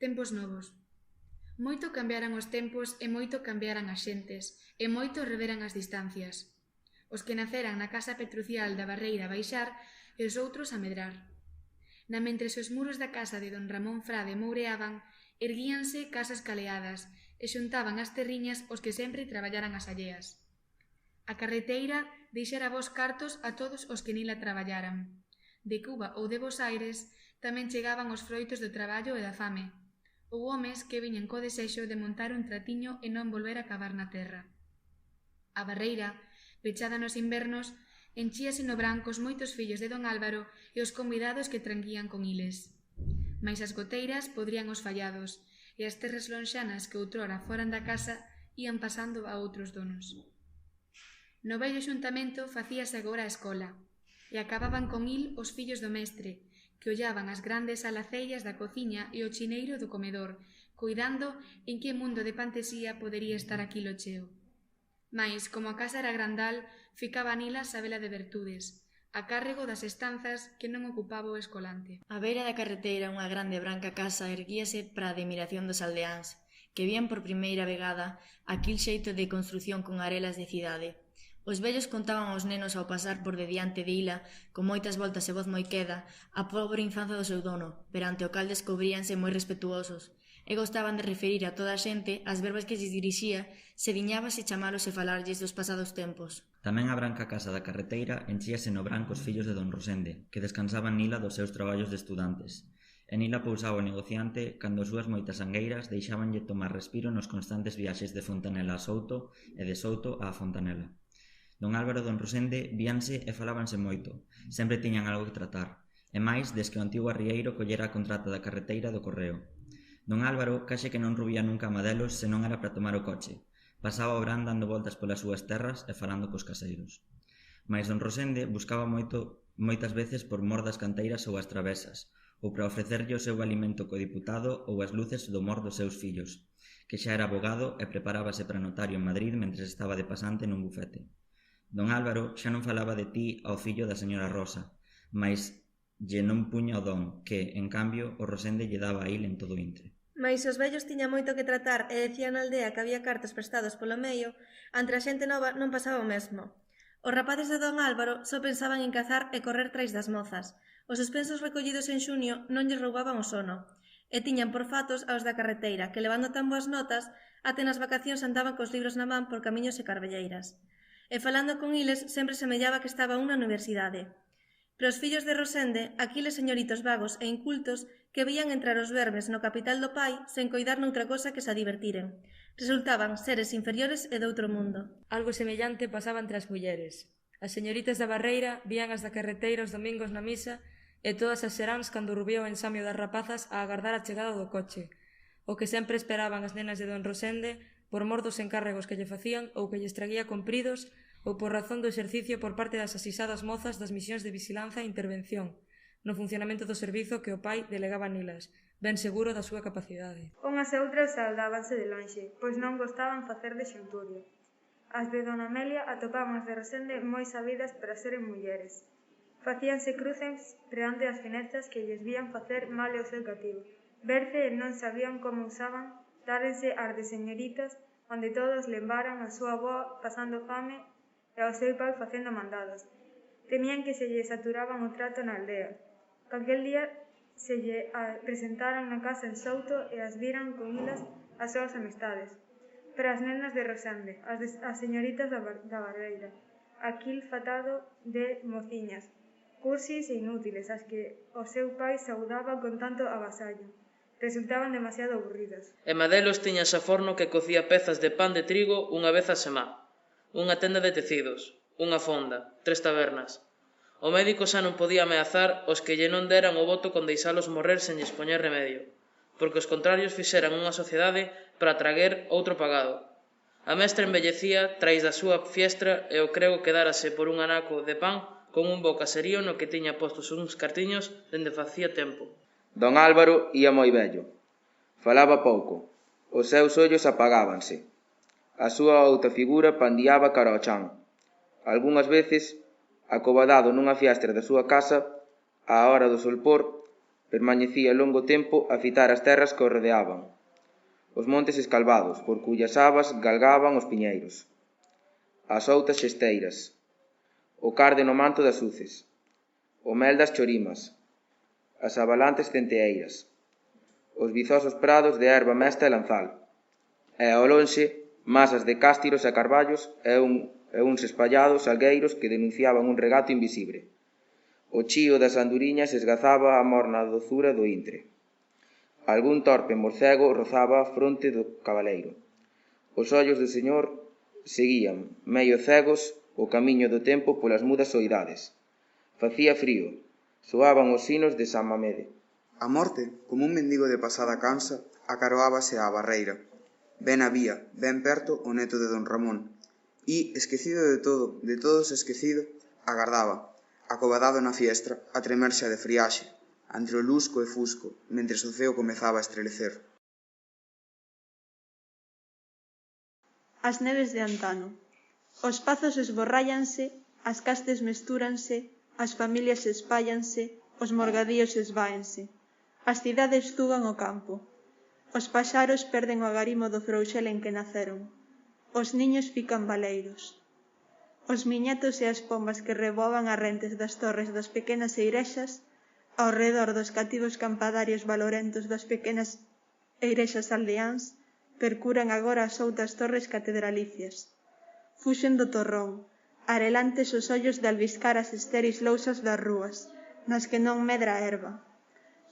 Tempos novos. Moito cambiaran os tempos e moito cambiaran as xentes, e moito reveran as distancias. Os que naceran na casa petrucial da Barreira a baixar e os outros a medrar. Na mentres os muros da casa de don Ramón Frade moureaban, erguíanse casas caleadas e xuntaban as terriñas os que sempre traballaran as alleas. A carreteira deixara vos cartos a todos os que nila traballaran. De Cuba ou de Bos Aires tamén chegaban os froitos do traballo e da fame, ou homes que viñan co desexo de montar un tratiño e non volver a cavar na terra. A Barreira, pechada nos invernos, enchíase no brancos moitos fillos de don Álvaro e os convidados que tranquían con iles. Mais as goteiras podrían os fallados, e as terras lonxanas que outrora foran da casa ían pasando a outros donos. No vello xuntamento facíase agora a escola, e acababan con il os fillos do mestre, que ollaban as grandes alacellas da cociña e o chineiro do comedor, cuidando en que mundo de fantasía podería estar aquilo cheo. Mais, como a casa era grandal, ficaba nilas a vela de virtudes, a cárrego das estanzas que non ocupaba o escolante. A beira da carreteira unha grande branca casa erguíase para a admiración dos aldeáns, que vían por primeira vegada aquil xeito de construción con arelas de cidade. Os vellos contaban aos nenos ao pasar por de diante de ila, con moitas voltas e voz moi queda, a pobre infancia do seu dono, perante o cal descubríanse moi respetuosos, e gostaban de referir a toda a xente as verbas que lles dirixía, se diñábase chamalos e falarlles dos pasados tempos. Tamén a branca casa da carreteira enchíase no branco os fillos de don Rosende, que descansaban nila dos seus traballos de estudantes. E nila pousaba o negociante cando as súas moitas angueiras deixábanlle tomar respiro nos constantes viaxes de Fontanela a Souto e de Souto á Fontanela. Don Álvaro e don Rosende víanse e falábanse moito, sempre tiñan algo que tratar, e máis des que o antigo arrieiro collera a contrata da carreteira do correo. Don Álvaro case que non rubía nunca a Madelos se non era para tomar o coche, pasaba o verán dando voltas polas súas terras e falando cos caseiros. Mais don Rosende buscaba moitas veces por mor das canteiras ou as travesas, ou para ofrecerlle o seu alimento co diputado ou as luces do mor dos seus fillos, que xa era abogado e preparábase para notario en Madrid mentres estaba de pasante nun bufete. Don Álvaro xa non falaba de ti ao fillo da señora Rosa, mais lle non puña o don que, en cambio, o Rosende lle daba a il en todo o intre. Mais os vellos tiña moito que tratar e decían na aldea que había cartos prestados polo medio, entre a xente nova non pasaba o mesmo. Os rapaces de don Álvaro só pensaban en cazar e correr trais das mozas. Os suspensos recollidos en xunio non lles roubaban o sono, e tiñan por fatos aos da carreteira, que levando tan boas notas, até nas vacacións andaban cos libros na man por camiños e carvelleiras. E falando con iles sempre semellaba que estaba unha universidade. Pero os fillos de Rosende, aquiles señoritos vagos e incultos que veían entrar os vermes no capital do pai sen coidar noutra cosa que se divertiren. Resultaban seres inferiores e doutro mundo. Algo semellante pasaba entre as mulleres. As señoritas da Barreira vían as da carreteira os domingos na misa e todas as seráns cando rubía o ensamio das rapazas a agardar a chegada do coche, o que sempre esperaban as nenas de don Rosende por mor dos encarregos que lle facían ou que lles traguía compridos ou por razón do exercicio por parte das asisadas mozas das misións de vigilanza e intervención no funcionamento do servizo que o pai delegaba nilas, ben seguro da súa capacidade. Unhas e outras saudábanse de lonxe, pois non gostaban facer de xunturia. As de dona Amelia atopaban as de Rosende moi sabidas para seren mulleres. Facíanse cruces preante as finestras que lles vían facer mal ao seu cativo. Verse e non sabían como usaban dárense as de señoritas onde todos lembaran a súa avoa pasando fame e ao seu pai facendo mandados. Temían que se lle saturaban o trato na aldea. Aquel día se lle presentaran na casa en Souto e as viran con ilas as súas amistades. Pero as nenas de Rosende, as señoritas da Barreira, aquil fatado de mociñas, cursis e inútiles, as que o seu pai saudaba con tanto avasallo, resultaban demasiado aburridas. E Madelos tiña xa forno que cocía pezas de pan de trigo unha vez a semá, unha tenda de tecidos, unha fonda, 3 tabernas. O médico xa non podía ameazar os que lle non deran o voto con deixalos morrer sen lles poñer remedio, porque os contrarios fixeran unha sociedade para traguer outro pagado. A mestra embellecía trais da súa fiestra e o crego quedárase por un anaco de pan con un bo caserío no que tiña postos uns cartiños dende facía tempo. Don Álvaro ía moi vello. Falaba pouco. Os seus ollos apagábanse. A súa outra figura pandeaba cara ao chan. Algunhas veces, acobadado nunha fiestra da súa casa, á hora do solpor, permanecía longo tempo a fitar as terras que o rodeaban, os montes escalvados, por cuyas abas galgaban os piñeiros, as outas xesteiras, o carde no manto das uces, o mel das chorimas, as avalantes centeeiras, os vizosos prados de erva mesta e lanzal, e ao lonxe, masas de cástiros e carballos e uns espallados salgueiros que denunciaban un regato invisible. O chío das anduriñas esgazaba a morna dozura do intre. Algún torpe morcego rozaba a fronte do cabaleiro. Os ollos do señor seguían, medio cegos, o camiño do tempo polas mudas soidades. Facía frío, soaban os sinos de San Mamede. A morte, como un mendigo de pasada cansa, acaroábase á barreira. Ben había, ben perto, o neto de don Ramón, e, esquecido de todos esquecido, agardaba, acobadado na fiestra, a tremerse de friaxe, entre o lusco e fusco, mentres o ceo comezaba a estrelecer. As neves de antano. Os pazos esborrállanse, as castes mestúranse, as familias espállanse, os morgadíos esváense. As cidades zugan o campo. Os paxaros perden o agarimo do frouxel en que naceron. Os niños fican baleiros. Os miñatos e as pombas que reboaban as rentes das torres das pequenas eirexas, ao redor dos cativos campadarios valorentos das pequenas eirexas aldeáns, percuran agora as outas torres catedralicias. Fuxen do torrón, arelantes os ollos de albiscar as estéris lousas das rúas, nas que non medra a erva.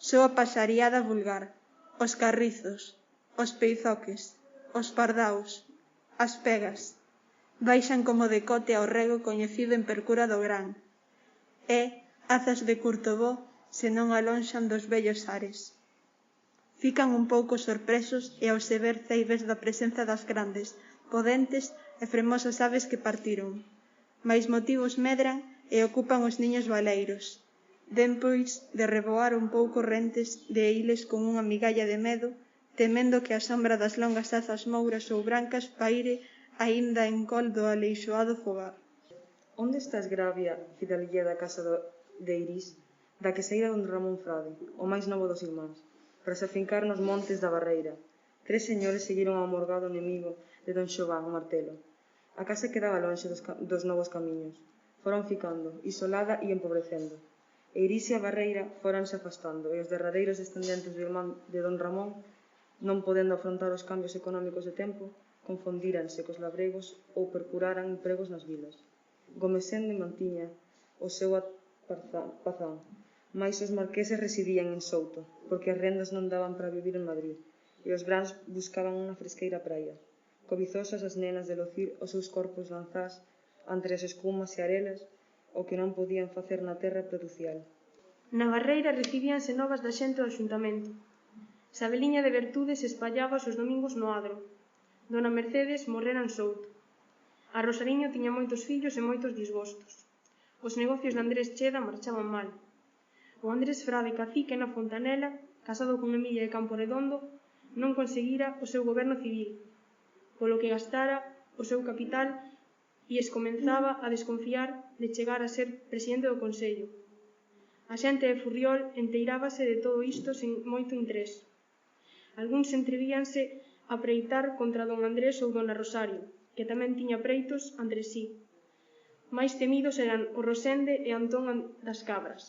Soa paxariada vulgar, os carrizos, os peizoques, os pardaus, as pegas, baixan como decote ao rego coñecido en percura do gran, e, azas de curto voo, se non alonxan dos vellos ares. Fican un pouco sorpresos e ao se ver ceibes da presenza das grandes, podentes e fremosas aves que partiron. Mais motivos medran e ocupan os niños baleiros. Den pois de reboar un pouco rentes de iles con unha migalla de medo, temendo que a sombra das longas azas mouras ou brancas paire aínda en col do aleixoado fogar. Onde estás, Gravia, fidalguía da casa de Irís, da que saíra don Ramón Frade, o máis novo dos irmáns, para se afincar nos montes da Barreira? 3 señores seguiron ao morgado inimigo de don Xován, o martelo. A casa quedaba lonxe dos novos camiños. Foron ficando, isolada e empobrecendo. E Irís e a Barreira foranse afastando, e os derradeiros descendentes do irmán de don Ramón, non podendo afrontar os cambios económicos de tempo, confundíranse cos labregos ou percuraran empregos nas vilas. Gomesende mantiña o seu pazán, mais os marqueses residían en Souto, porque as rendas non daban para vivir en Madrid, e os brans buscaban unha fresqueira praia, cobizosas as nenas de lucir os seus corpos lanzás entre as escumas e arelas, o que non podían facer na terra producial. Na Barreira recibíanse novas da xente do axuntamento. Sabeliña de Bertudes espallábase os domingos no adro. Dona Mercedes morrera en Souto. A Rosariño tiña moitos fillos e moitos disgostos. Os negocios de Andrés Cheda marchaban mal. O Andrés Frade cacique na Fontanela, casado con Emilia de Camporedondo, non conseguira o seu goberno civil, polo que gastara o seu capital e comenzaba a desconfiar de chegar a ser presidente do Consello. A xente de Furriol enteirábase de todo isto sen moito interés. Algúns entrevíanse a preitar contra don Andrés ou dona Rosario, que tamén tiña preitos entre sí. Mais temidos eran o Rosende e Antón das Cabras.